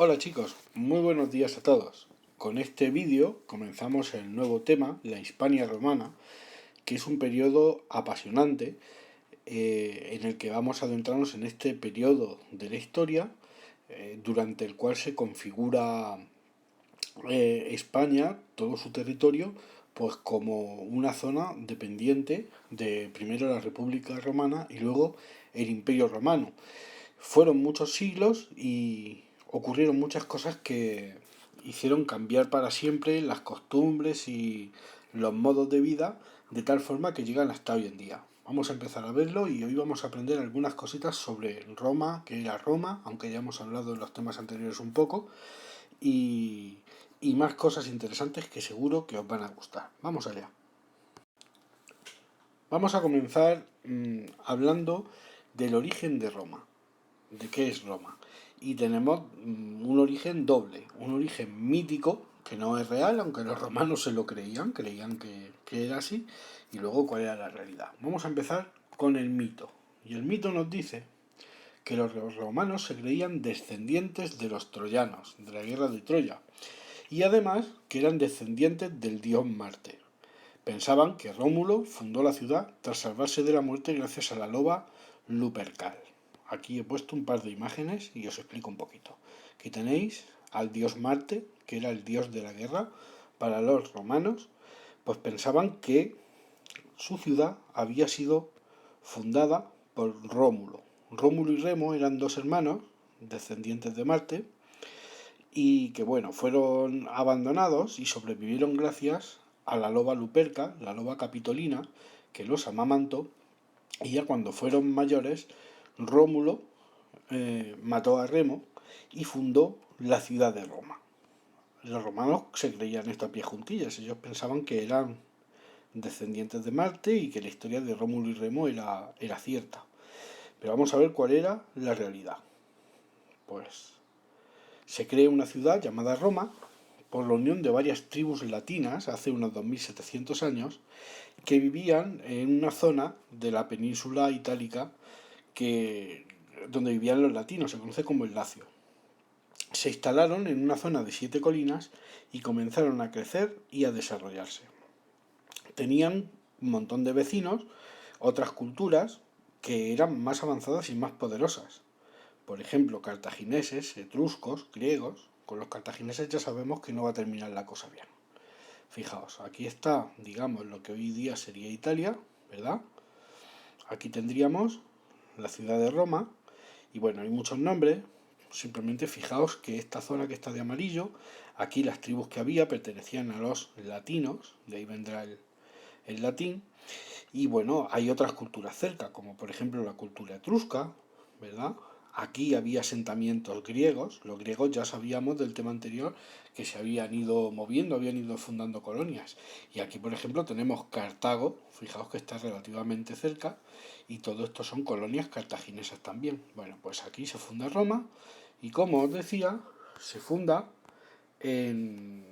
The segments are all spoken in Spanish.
Hola chicos, muy buenos días a todos. Con este vídeo comenzamos el nuevo tema, la Hispania romana, que es un periodo apasionante en el que vamos a adentrarnos en este periodo de la historia durante el cual se configura España, todo su territorio, pues como una zona dependiente de primero la República Romana y luego el Imperio Romano. Fueron muchos siglos y ocurrieron muchas cosas que hicieron cambiar para siempre las costumbres y los modos de vida de tal forma que llegan hasta hoy en día. Vamos a empezar a verlo y hoy vamos a aprender algunas cositas sobre Roma, que era Roma, aunque ya hemos hablado en los temas anteriores un poco, y, y más cosas interesantes que seguro que os van a gustar. Vamos allá. Vamos a comenzar hablando del origen de Roma, de qué es Roma. Y tenemos un origen doble, un origen mítico, que no es real, aunque los romanos se lo creían que era así, y luego cuál era la realidad. Vamos a empezar con el mito. Y el mito nos dice que los romanos se creían descendientes de los troyanos, de la guerra de Troya, y además que eran descendientes del dios Marte. Pensaban que Rómulo fundó la ciudad tras salvarse de la muerte gracias a la loba Lupercal. Aquí he puesto un par de imágenes y os explico un poquito. Aquí tenéis al dios Marte, que era el dios de la guerra. Para los romanos, pues pensaban que su ciudad había sido fundada por Rómulo. Rómulo y Remo eran dos hermanos, descendientes de Marte, y que bueno, fueron abandonados y sobrevivieron gracias a la loba Luperca, la loba capitolina, que los amamantó, y ya cuando fueron mayores, Rómulo mató a Remo y fundó la ciudad de Roma. Los romanos se creían esto a pie juntillas, ellos pensaban que eran descendientes de Marte y que la historia de Rómulo y Remo era cierta. Pero vamos a ver cuál era la realidad. Pues se crea una ciudad llamada Roma por la unión de varias tribus latinas hace unos 2700 años que vivían en una zona de la península itálica donde vivían los latinos, se conoce como el Lacio. Se instalaron en una zona de 7 colinas y comenzaron a crecer y a desarrollarse. Tenían un montón de vecinos, otras culturas que eran más avanzadas y más poderosas. Por ejemplo, cartagineses, etruscos, griegos. Con los cartagineses ya sabemos que no va a terminar la cosa bien. Fijaos, aquí está, digamos, lo que hoy día sería Italia, ¿verdad? Aquí tendríamos la ciudad de Roma, y bueno, hay muchos nombres, simplemente fijaos que esta zona que está de amarillo, aquí las tribus que había pertenecían a los latinos, de ahí vendrá el latín, y bueno, hay otras culturas cerca, como por ejemplo la cultura etrusca, ¿verdad? Aquí había asentamientos griegos, los griegos ya sabíamos del tema anterior que se habían ido moviendo, habían ido fundando colonias. Y aquí, por ejemplo, tenemos Cartago, fijaos que está relativamente cerca, y todo esto son colonias cartaginesas también. Bueno, pues aquí se funda Roma, y como os decía, se funda en,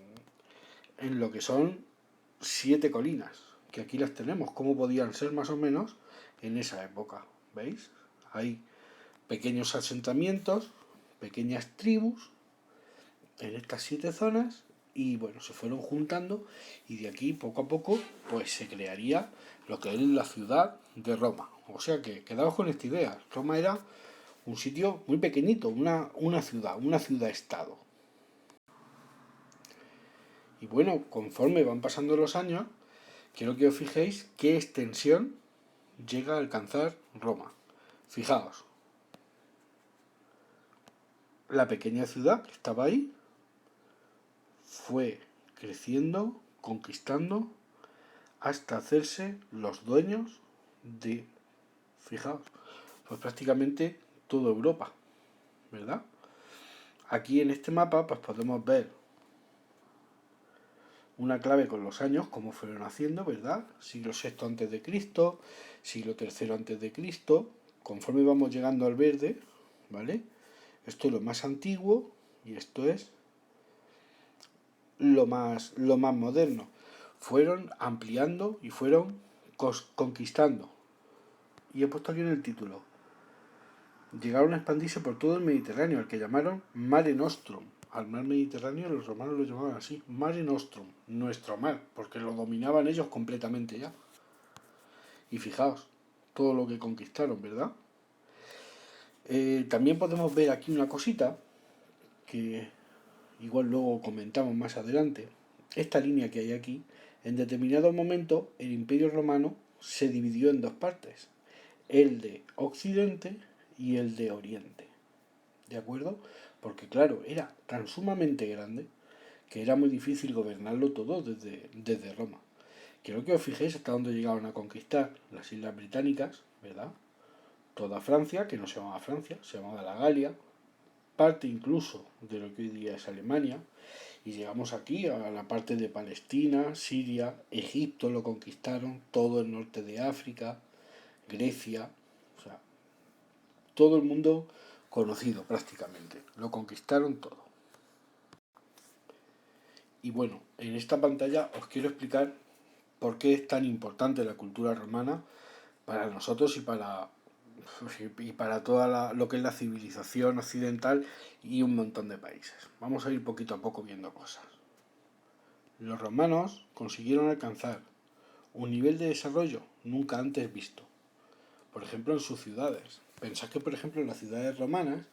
en lo que son 7 colinas, que aquí las tenemos, como podían ser más o menos en esa época. ¿Veis? Hay pequeños asentamientos, pequeñas tribus en estas 7 zonas y bueno, se fueron juntando y de aquí poco a poco pues se crearía lo que es la ciudad de Roma. O sea que quedaos con esta idea, Roma era un sitio muy pequeñito, una ciudad-estado. Y bueno, conforme van pasando los años, quiero que os fijéis qué extensión llega a alcanzar Roma. Fijaos, la pequeña ciudad que estaba ahí fue creciendo, conquistando, hasta hacerse los dueños de, fijaos, pues prácticamente toda Europa, ¿verdad? Aquí en este mapa pues podemos ver una clave con los años, cómo fueron haciendo, ¿verdad? Siglo VI antes de Cristo, siglo III antes de Cristo, conforme vamos llegando al verde, ¿vale? Esto es lo más antiguo y esto es lo más moderno. Fueron ampliando y fueron conquistando. Y he puesto aquí en el título: llegaron a expandirse por todo el Mediterráneo, al que llamaron Mare Nostrum. Al mar Mediterráneo los romanos lo llamaban así, Mare Nostrum, nuestro mar, porque lo dominaban ellos completamente ya. Y fijaos, todo lo que conquistaron, ¿verdad? También podemos ver aquí una cosita, que igual luego comentamos más adelante. Esta línea que hay aquí, en determinado momento el Imperio Romano se dividió en dos partes, el de Occidente y el de Oriente. ¿De acuerdo? Porque claro, era tan sumamente grande que era muy difícil gobernarlo todo desde Roma. Quiero que os fijéis hasta dónde llegaron a conquistar las Islas Británicas, ¿verdad? Toda Francia, que no se llamaba Francia, se llamaba la Galia, parte incluso de lo que hoy día es Alemania, y llegamos aquí a la parte de Palestina, Siria, Egipto lo conquistaron, todo el norte de África, Grecia, o sea, todo el mundo conocido prácticamente, lo conquistaron todo. Y bueno, en esta pantalla os quiero explicar por qué es tan importante la cultura romana para nosotros y para toda lo que es la civilización occidental y un montón de países. Vamos a ir poquito a poco viendo cosas. Los romanos consiguieron alcanzar un nivel de desarrollo nunca antes visto. Por ejemplo, en sus ciudades. Pensad que, por ejemplo, en las ciudades romanas,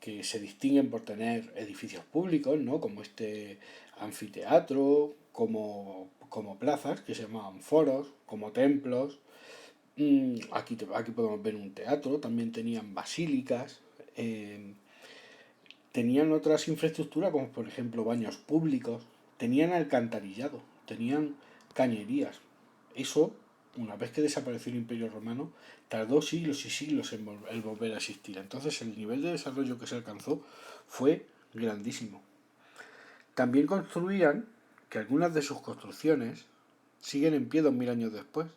que se distinguen por tener edificios públicos, ¿no? Como este anfiteatro, como plazas, que se llamaban foros, como templos. Aquí podemos ver un teatro, también tenían basílicas, tenían otras infraestructuras como por ejemplo baños públicos, tenían alcantarillado, tenían cañerías. Eso, una vez que desapareció el Imperio Romano, tardó siglos y siglos en volver a existir. Entonces el nivel de desarrollo que se alcanzó fue grandísimo. También construían que algunas de sus construcciones siguen en pie 2000 años después,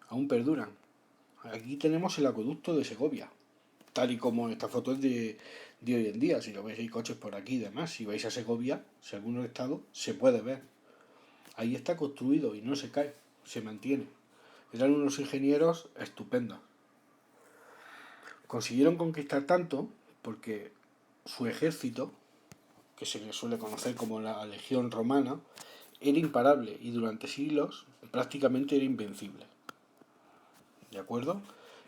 aún perduran. Aquí tenemos el acueducto de Segovia, tal y como esta foto es de hoy en día. Si lo veis, hay coches por aquí y demás. Si vais a Segovia, si alguno ha estado, se puede ver. Ahí está construido y no se cae, se mantiene. Eran unos ingenieros estupendos. Consiguieron conquistar tanto porque su ejército, que se le suele conocer como la Legión Romana, era imparable y durante siglos prácticamente era invencible. ¿De acuerdo?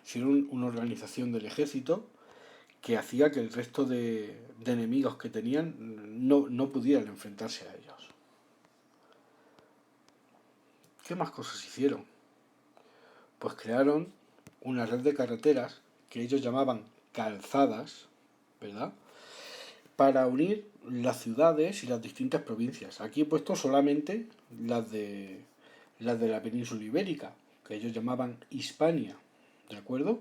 Hicieron una organización del ejército que hacía que el resto de enemigos que tenían no pudieran enfrentarse a ellos. ¿Qué más cosas hicieron? Pues crearon una red de carreteras que ellos llamaban calzadas, ¿verdad? Para unir las ciudades y las distintas provincias. Aquí he puesto solamente las de la península ibérica, que ellos llamaban Hispania, ¿de acuerdo?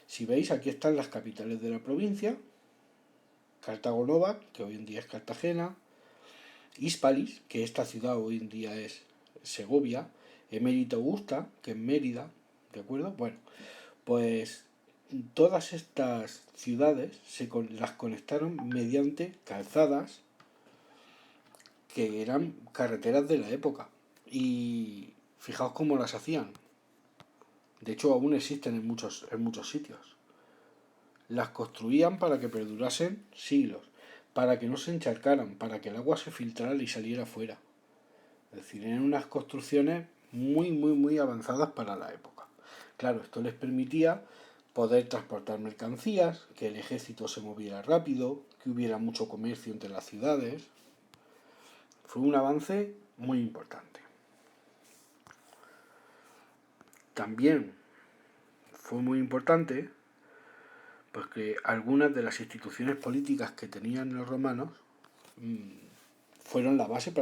Si veis, aquí están las capitales de la provincia: Cartago Nova, que hoy en día es Cartagena; Hispalis, que esta ciudad hoy en día es Segovia; Emérita Augusta, que es Mérida, ¿de acuerdo? Bueno, pues todas estas ciudades las conectaron mediante calzadas que eran carreteras de la época. Y fijaos cómo las hacían. De hecho, aún existen en muchos sitios. Las construían para que perdurasen siglos, para que no se encharcaran, para que el agua se filtrara y saliera fuera. Es decir, eran unas construcciones muy, muy, muy avanzadas para la época. Claro, esto les permitía poder transportar mercancías, que el ejército se moviera rápido, que hubiera mucho comercio entre las ciudades. Fue un avance muy importante. También fue muy importante porque algunas de las instituciones políticas que tenían los romanos fueron la base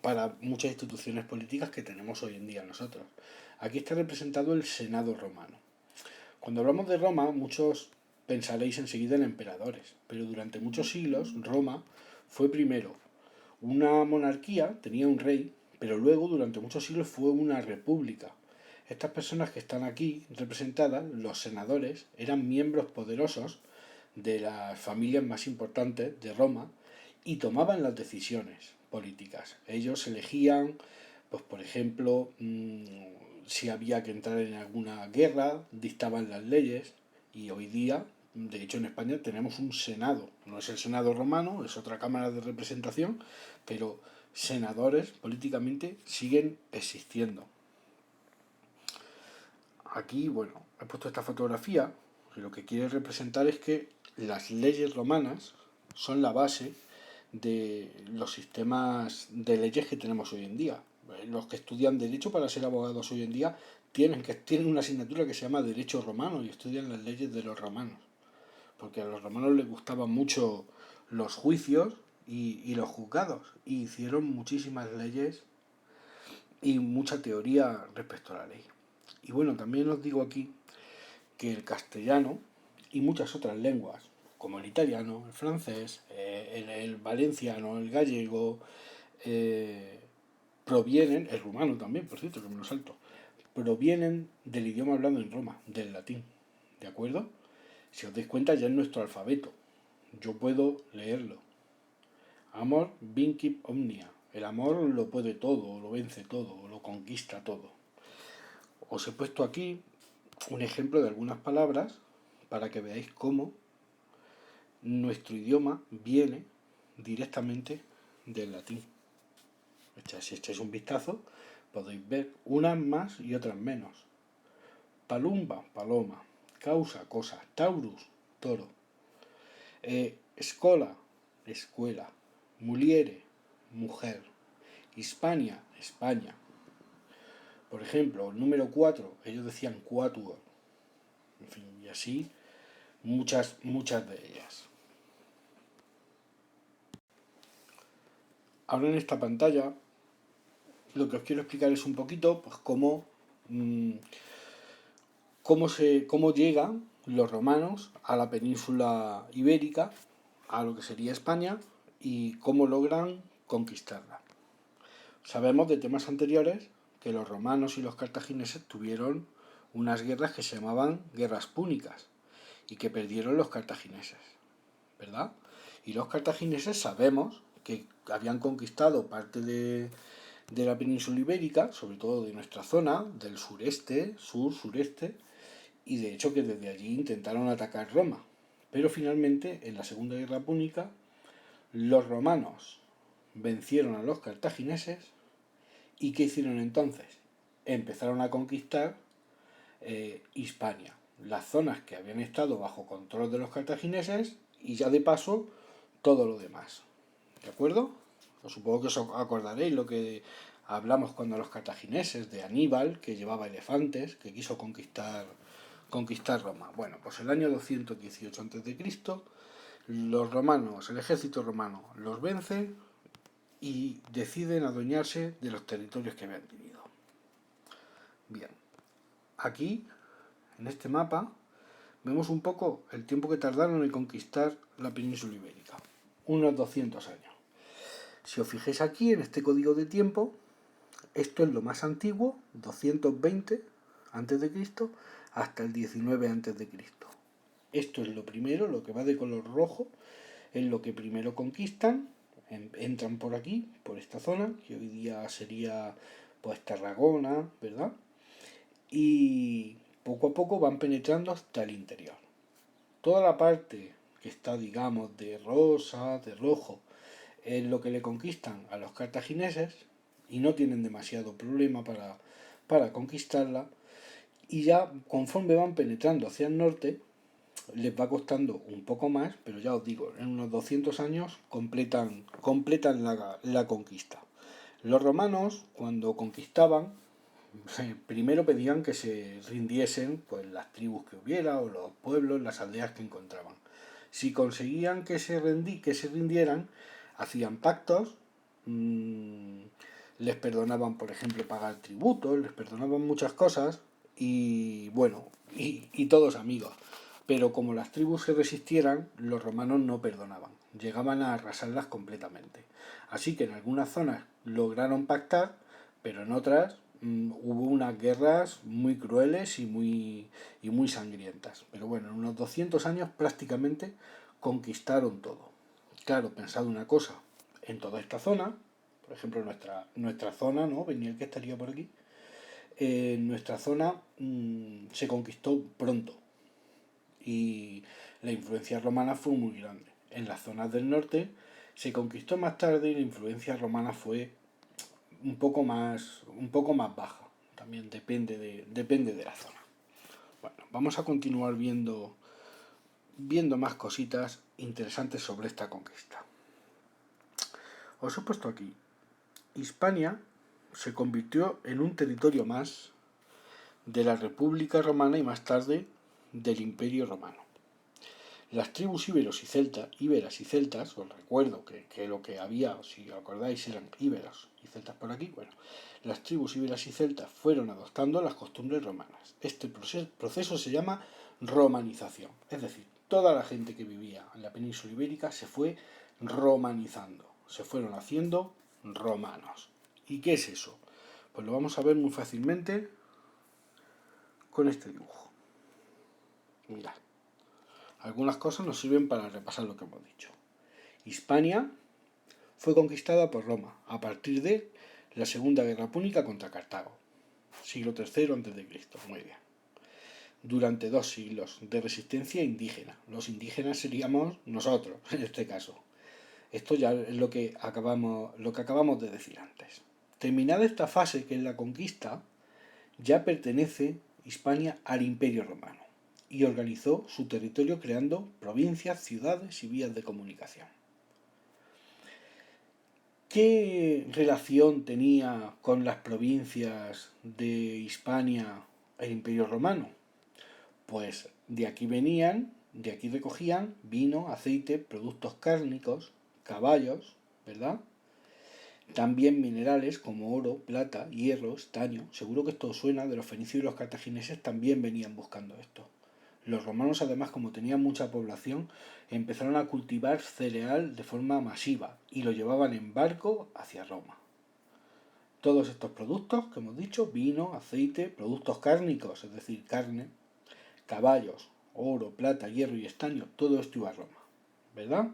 para muchas instituciones políticas que tenemos hoy en día nosotros. Aquí está representado el Senado romano. Cuando hablamos de Roma, muchos pensaréis enseguida en emperadores, pero durante muchos siglos Roma fue primero una monarquía, tenía un rey, pero luego durante muchos siglos fue una república. Estas personas que están aquí representadas, los senadores, eran miembros poderosos de las familias más importantes de Roma y tomaban las decisiones políticas. Ellos elegían, pues por ejemplo, si había que entrar en alguna guerra, dictaban las leyes, Y hoy día, de hecho en España tenemos un Senado, no es el Senado romano, es otra cámara de representación, pero senadores políticamente siguen existiendo. Aquí, bueno, he puesto esta fotografía, que lo que quiere representar es que las leyes romanas son la base de los sistemas de leyes que tenemos hoy en día. Los que estudian derecho para ser abogados hoy en día tienen una asignatura que se llama Derecho Romano y estudian las leyes de los romanos. Porque a los romanos les gustaban mucho los juicios y los juzgados. Y hicieron muchísimas leyes y mucha teoría respecto a la ley. Y bueno, también os digo aquí que el castellano y muchas otras lenguas, como el italiano, el francés, el valenciano, el gallego, eh, provienen, el rumano también, por cierto, que me lo salto, provienen del idioma hablado en Roma, del latín. ¿De acuerdo? Si os dais cuenta, ya es nuestro alfabeto. Yo puedo leerlo. Amor vincit omnia. El amor lo puede todo, lo vence todo, lo conquista todo. Os he puesto aquí un ejemplo de algunas palabras para que veáis cómo nuestro idioma viene directamente del latín. Si echáis un vistazo, podéis ver unas más y otras menos. Palumba, paloma. Causa, cosa. Taurus, toro. Escola, escuela. Muliere, mujer. Hispania, España. Por ejemplo, el número 4, ellos decían quatuor. En fin, y así muchas de ellas. Ahora en esta pantalla lo que os quiero explicar es un poquito pues cómo llegan los romanos a la península ibérica, a lo que sería España, y cómo logran conquistarla. Sabemos de temas anteriores que los romanos y los cartagineses tuvieron unas guerras que se llamaban guerras púnicas y que perdieron los cartagineses, ¿verdad? Y los cartagineses sabemos que habían conquistado parte de la península ibérica, sobre todo de nuestra zona, del sureste, sur-sureste, y de hecho que desde allí intentaron atacar Roma. Pero finalmente, en la Segunda Guerra Púnica, los romanos vencieron a los cartagineses y ¿qué hicieron entonces? Empezaron a conquistar Hispania, las zonas que habían estado bajo control de los cartagineses y ya de paso todo lo demás. ¿De acuerdo? Pues supongo que os acordaréis lo que hablamos cuando los cartagineses, de Aníbal, que llevaba elefantes, que quiso conquistar Roma. Bueno, pues el año 218 a.C., los romanos, el ejército romano, los vence y deciden adueñarse de los territorios que habían tenido. Bien, aquí, en este mapa, vemos un poco el tiempo que tardaron en conquistar la península ibérica. Unos 200 años. Si os fijáis aquí, en este código de tiempo, esto es lo más antiguo, 220 a.C., hasta el 19 a.C. Esto es lo primero, lo que va de color rojo, es lo que primero conquistan, entran por aquí, por esta zona, que hoy día sería pues Tarragona, ¿verdad? Y poco a poco van penetrando hasta el interior. Toda la parte que está, digamos, de rosa, de rojo, es lo que le conquistan a los cartagineses y no tienen demasiado problema para conquistarla. Y ya conforme van penetrando hacia el norte, les va costando un poco más, pero ya os digo, en unos 200 años completan la conquista. Los romanos, cuando conquistaban, primero pedían que se rindiesen pues, las tribus que hubiera o los pueblos, las aldeas que encontraban. Si conseguían que se rindieran, hacían pactos, les perdonaban, por ejemplo, pagar tributos, les perdonaban muchas cosas y bueno, y todos amigos. Pero como las tribus se resistieran, los romanos no perdonaban, llegaban a arrasarlas completamente. Así que en algunas zonas lograron pactar, pero en otras hubo unas guerras muy crueles y muy sangrientas. Pero bueno, en unos 200 años prácticamente conquistaron todo. Claro, pensad una cosa, en toda esta zona, por ejemplo nuestra zona, ¿no? Venía el que estaría por aquí, nuestra zona se conquistó pronto. y la influencia romana fue muy grande. En las zonas del norte se conquistó más tarde y la influencia romana fue un poco más baja. También depende de la zona. Bueno, vamos a continuar viendo más cositas interesantes sobre esta conquista. Os he puesto aquí. Hispania se convirtió en un territorio más de la República Romana y más tarde del Imperio Romano. Las tribus íberas y celtas, os recuerdo que lo que había, si os acordáis, eran íberos y celtas por aquí, bueno, las tribus íberas y celtas fueron adoptando las costumbres romanas. Este proceso se llama romanización, es decir, toda la gente que vivía en la península ibérica se fue romanizando, se fueron haciendo romanos. ¿Y qué es eso? Pues lo vamos a ver muy fácilmente con este dibujo. Mirad. Algunas cosas nos sirven para repasar lo que hemos dicho. Hispania fue conquistada por Roma a partir de la Segunda Guerra Púnica contra Cartago, siglo III a.C. Muy bien. Durante 2 siglos de resistencia indígena. Los indígenas seríamos nosotros, en este caso. Esto ya es lo que acabamos de decir antes. Terminada esta fase, que es la conquista, ya pertenece Hispania al Imperio Romano y organizó su territorio creando provincias, ciudades y vías de comunicación. ¿Qué relación tenía con las provincias de Hispania el Imperio Romano? Pues de aquí recogían vino, aceite, productos cárnicos, caballos, ¿verdad? También minerales como oro, plata, hierro, estaño. Seguro que esto os suena, de los fenicios y los cartagineses también venían buscando esto. Los romanos, además, como tenían mucha población, empezaron a cultivar cereal de forma masiva y lo llevaban en barco hacia Roma. Todos estos productos que hemos dicho, vino, aceite, productos cárnicos, es decir, carne, caballos, oro, plata, hierro y estaño, todo esto iba a Roma, ¿verdad?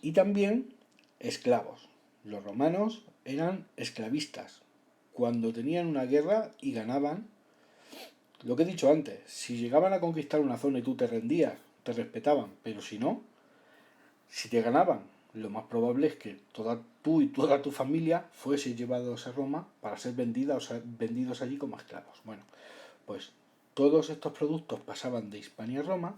Y también esclavos. Los romanos eran esclavistas. Cuando tenían una guerra y ganaban, lo que he dicho antes, si llegaban a conquistar una zona y tú te rendías, te respetaban, pero si no, si te ganaban, lo más probable es que tú y toda tu familia fuese llevados a Roma para ser vendidos allí como esclavos. Bueno, pues todos estos productos pasaban de Hispania a Roma.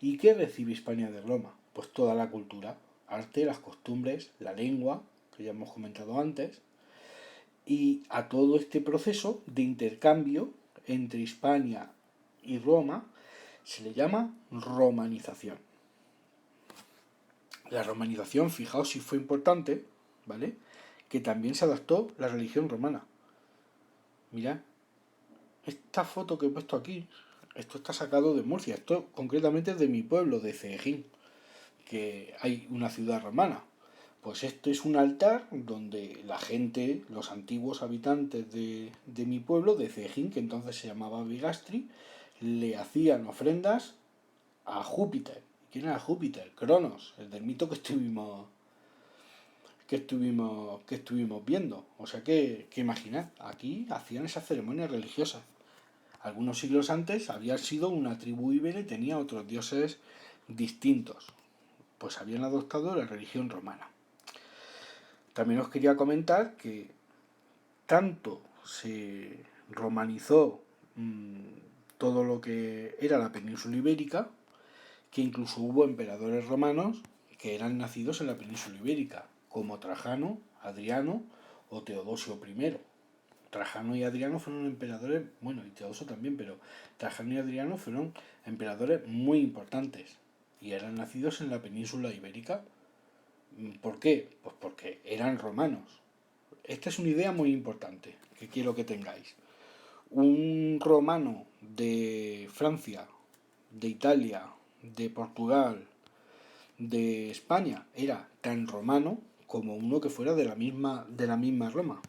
¿Y qué recibe Hispania de Roma? Pues toda la cultura, arte, las costumbres, la lengua, que ya hemos comentado antes, y a todo este proceso de intercambio entre Hispania y Roma se le llama romanización. La romanización, fijaos si fue importante, ¿vale? Que también se adaptó la religión romana. Mirad, esta foto que he puesto aquí, esto está sacado de Murcia, esto concretamente es de mi pueblo, de Cejín, que hay una ciudad romana. Pues esto es un altar donde la gente, los antiguos habitantes de mi pueblo, de Cejín, que entonces se llamaba Bigastri, le hacían ofrendas a Júpiter. ¿Quién era Júpiter? Cronos, el del mito que estuvimos viendo. O sea que imaginad, aquí hacían esas ceremonias religiosas. Algunos siglos antes había sido una tribu íbera y tenía otros dioses distintos. Pues habían adoptado la religión romana. También os quería comentar que tanto se romanizó todo lo que era la península ibérica, que incluso hubo emperadores romanos que eran nacidos en la península ibérica, como Trajano, Adriano o Teodosio I. Trajano y Adriano fueron emperadores, bueno, y Teodosio también, pero Trajano y Adriano fueron emperadores muy importantes y eran nacidos en la península ibérica. ¿Por qué? Pues porque eran romanos. Esta es una idea muy importante que quiero que tengáis. Un romano de Francia, de Italia, de Portugal, de España, era tan romano como uno que fuera de la misma Roma.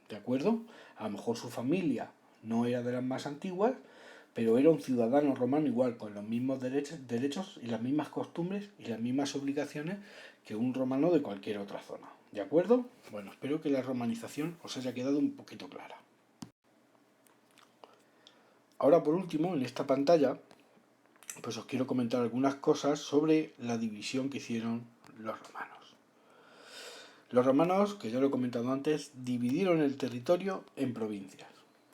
¿De acuerdo? A lo mejor su familia no era de las más antiguas, pero era un ciudadano romano igual, con los mismos derechos y las mismas costumbres y las mismas obligaciones que un romano de cualquier otra zona. ¿De acuerdo? Bueno, espero que la romanización os haya quedado un poquito clara. Ahora, por último, en esta pantalla pues os quiero comentar algunas cosas sobre la división que hicieron los romanos. Los romanos, que ya lo he comentado antes, dividieron el territorio en provincias.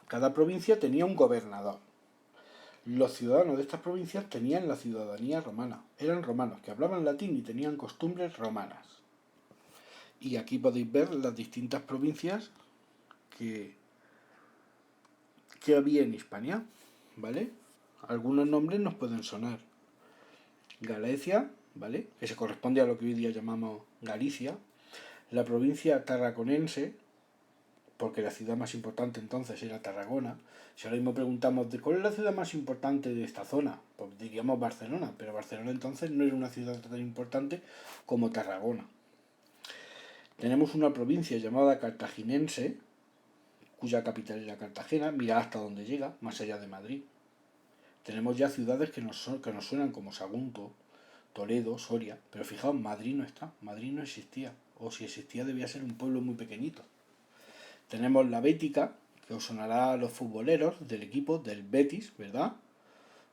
Cada provincia tenía un gobernador. Los ciudadanos de estas provincias tenían la ciudadanía romana. Eran romanos que hablaban latín y tenían costumbres romanas. Y aquí podéis ver las distintas provincias que había en Hispania, ¿vale? Algunos nombres nos pueden sonar. Galicia, ¿vale? Que se corresponde a lo que hoy día llamamos Galicia. La provincia tarraconense, porque la ciudad más importante entonces era Tarragona. Si ahora mismo preguntamos de cuál es la ciudad más importante de esta zona, pues diríamos Barcelona, pero Barcelona entonces no era una ciudad tan importante como Tarragona. Tenemos una provincia llamada Cartaginense, cuya capital era Cartagena, mirad hasta dónde llega, más allá de Madrid. Tenemos ya ciudades que nos suenan como Sagunto, Toledo, Soria, pero fijaos, Madrid no está, Madrid no existía, o si existía debía ser un pueblo muy pequeñito. Tenemos la Bética, que os sonará a los futboleros del equipo del Betis, ¿verdad?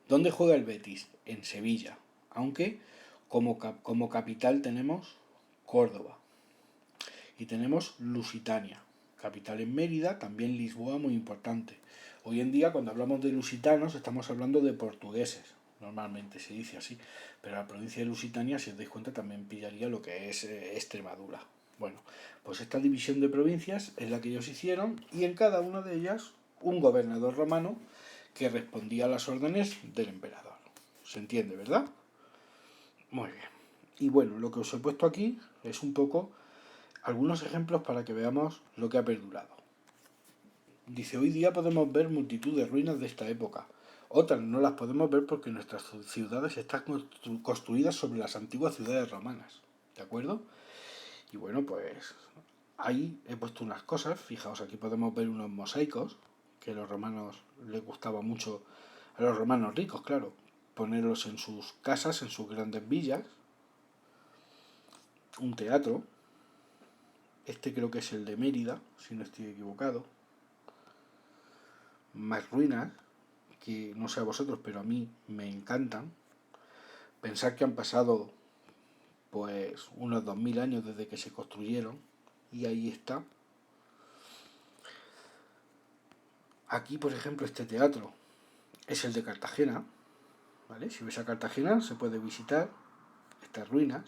¿Dónde juega el Betis? En Sevilla, aunque como capital tenemos Córdoba. Y tenemos Lusitania, capital en Mérida, también Lisboa, muy importante. Hoy en día, cuando hablamos de lusitanos, estamos hablando de portugueses, normalmente se dice así, pero la provincia de Lusitania, si os dais cuenta, también pillaría lo que es Extremadura. Bueno, pues esta división de provincias es la que ellos hicieron y en cada una de ellas un gobernador romano que respondía a las órdenes del emperador. ¿Se entiende, verdad? Muy bien. Y bueno, lo que os he puesto aquí es un poco algunos ejemplos para que veamos lo que ha perdurado. Dice, hoy día podemos ver multitud de ruinas de esta época. Otras no las podemos ver porque nuestras ciudades están construidas sobre las antiguas ciudades romanas. ¿De acuerdo? Y bueno, pues ahí he puesto unas cosas. Fijaos, aquí podemos ver unos mosaicos que a los romanos les gustaba mucho, a los romanos ricos, claro, ponerlos en sus casas, en sus grandes villas. Un teatro. Este creo que es el de Mérida, si no estoy equivocado. Más ruinas, que no sé a vosotros, pero a mí me encantan. Pensar que han pasado pues unos 2000 años desde que se construyeron y ahí está. Aquí, por ejemplo, este teatro es el de Cartagena, ¿vale? Si vais a Cartagena se puede visitar estas ruinas.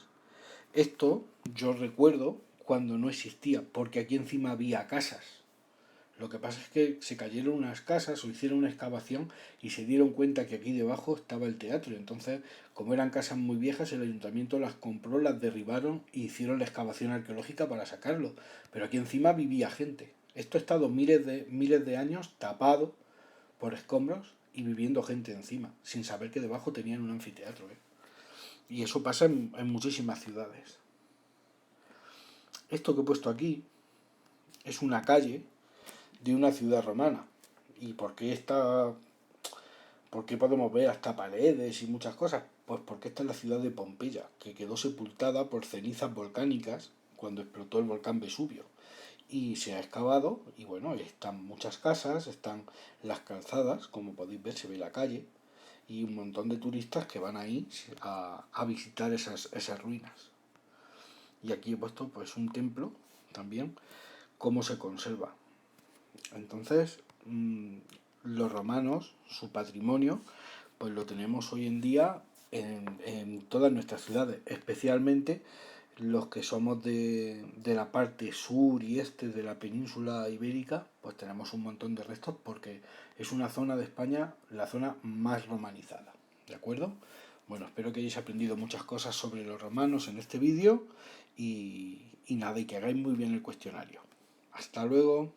Esto yo recuerdo cuando no existía, porque aquí encima había casas. Lo que pasa es que se cayeron unas casas o hicieron una excavación y se dieron cuenta que aquí debajo estaba el teatro. Y entonces, como eran casas muy viejas, el ayuntamiento las compró, las derribaron y hicieron la excavación arqueológica para sacarlo. Pero aquí encima vivía gente. Esto ha estado miles de años tapado por escombros y viviendo gente encima, sin saber que debajo tenían un anfiteatro. Y eso pasa en muchísimas ciudades. Esto que he puesto aquí es una calle de una ciudad romana. ¿Y por qué podemos ver hasta paredes y muchas cosas? Pues porque esta es la ciudad de Pompeya, que quedó sepultada por cenizas volcánicas cuando explotó el volcán Vesubio. Y se ha excavado, y bueno, están muchas casas, están las calzadas, como podéis ver, se ve la calle, y un montón de turistas que van ahí a visitar esas ruinas. Y aquí he puesto pues un templo también, cómo se conserva. Entonces, los romanos, su patrimonio, pues lo tenemos hoy en día en todas nuestras ciudades, especialmente los que somos de la parte sur y este de la península ibérica, pues tenemos un montón de restos porque es una zona de España, la zona más romanizada. ¿De acuerdo? Bueno, espero que hayáis aprendido muchas cosas sobre los romanos en este vídeo y nada, y que hagáis muy bien el cuestionario. Hasta luego.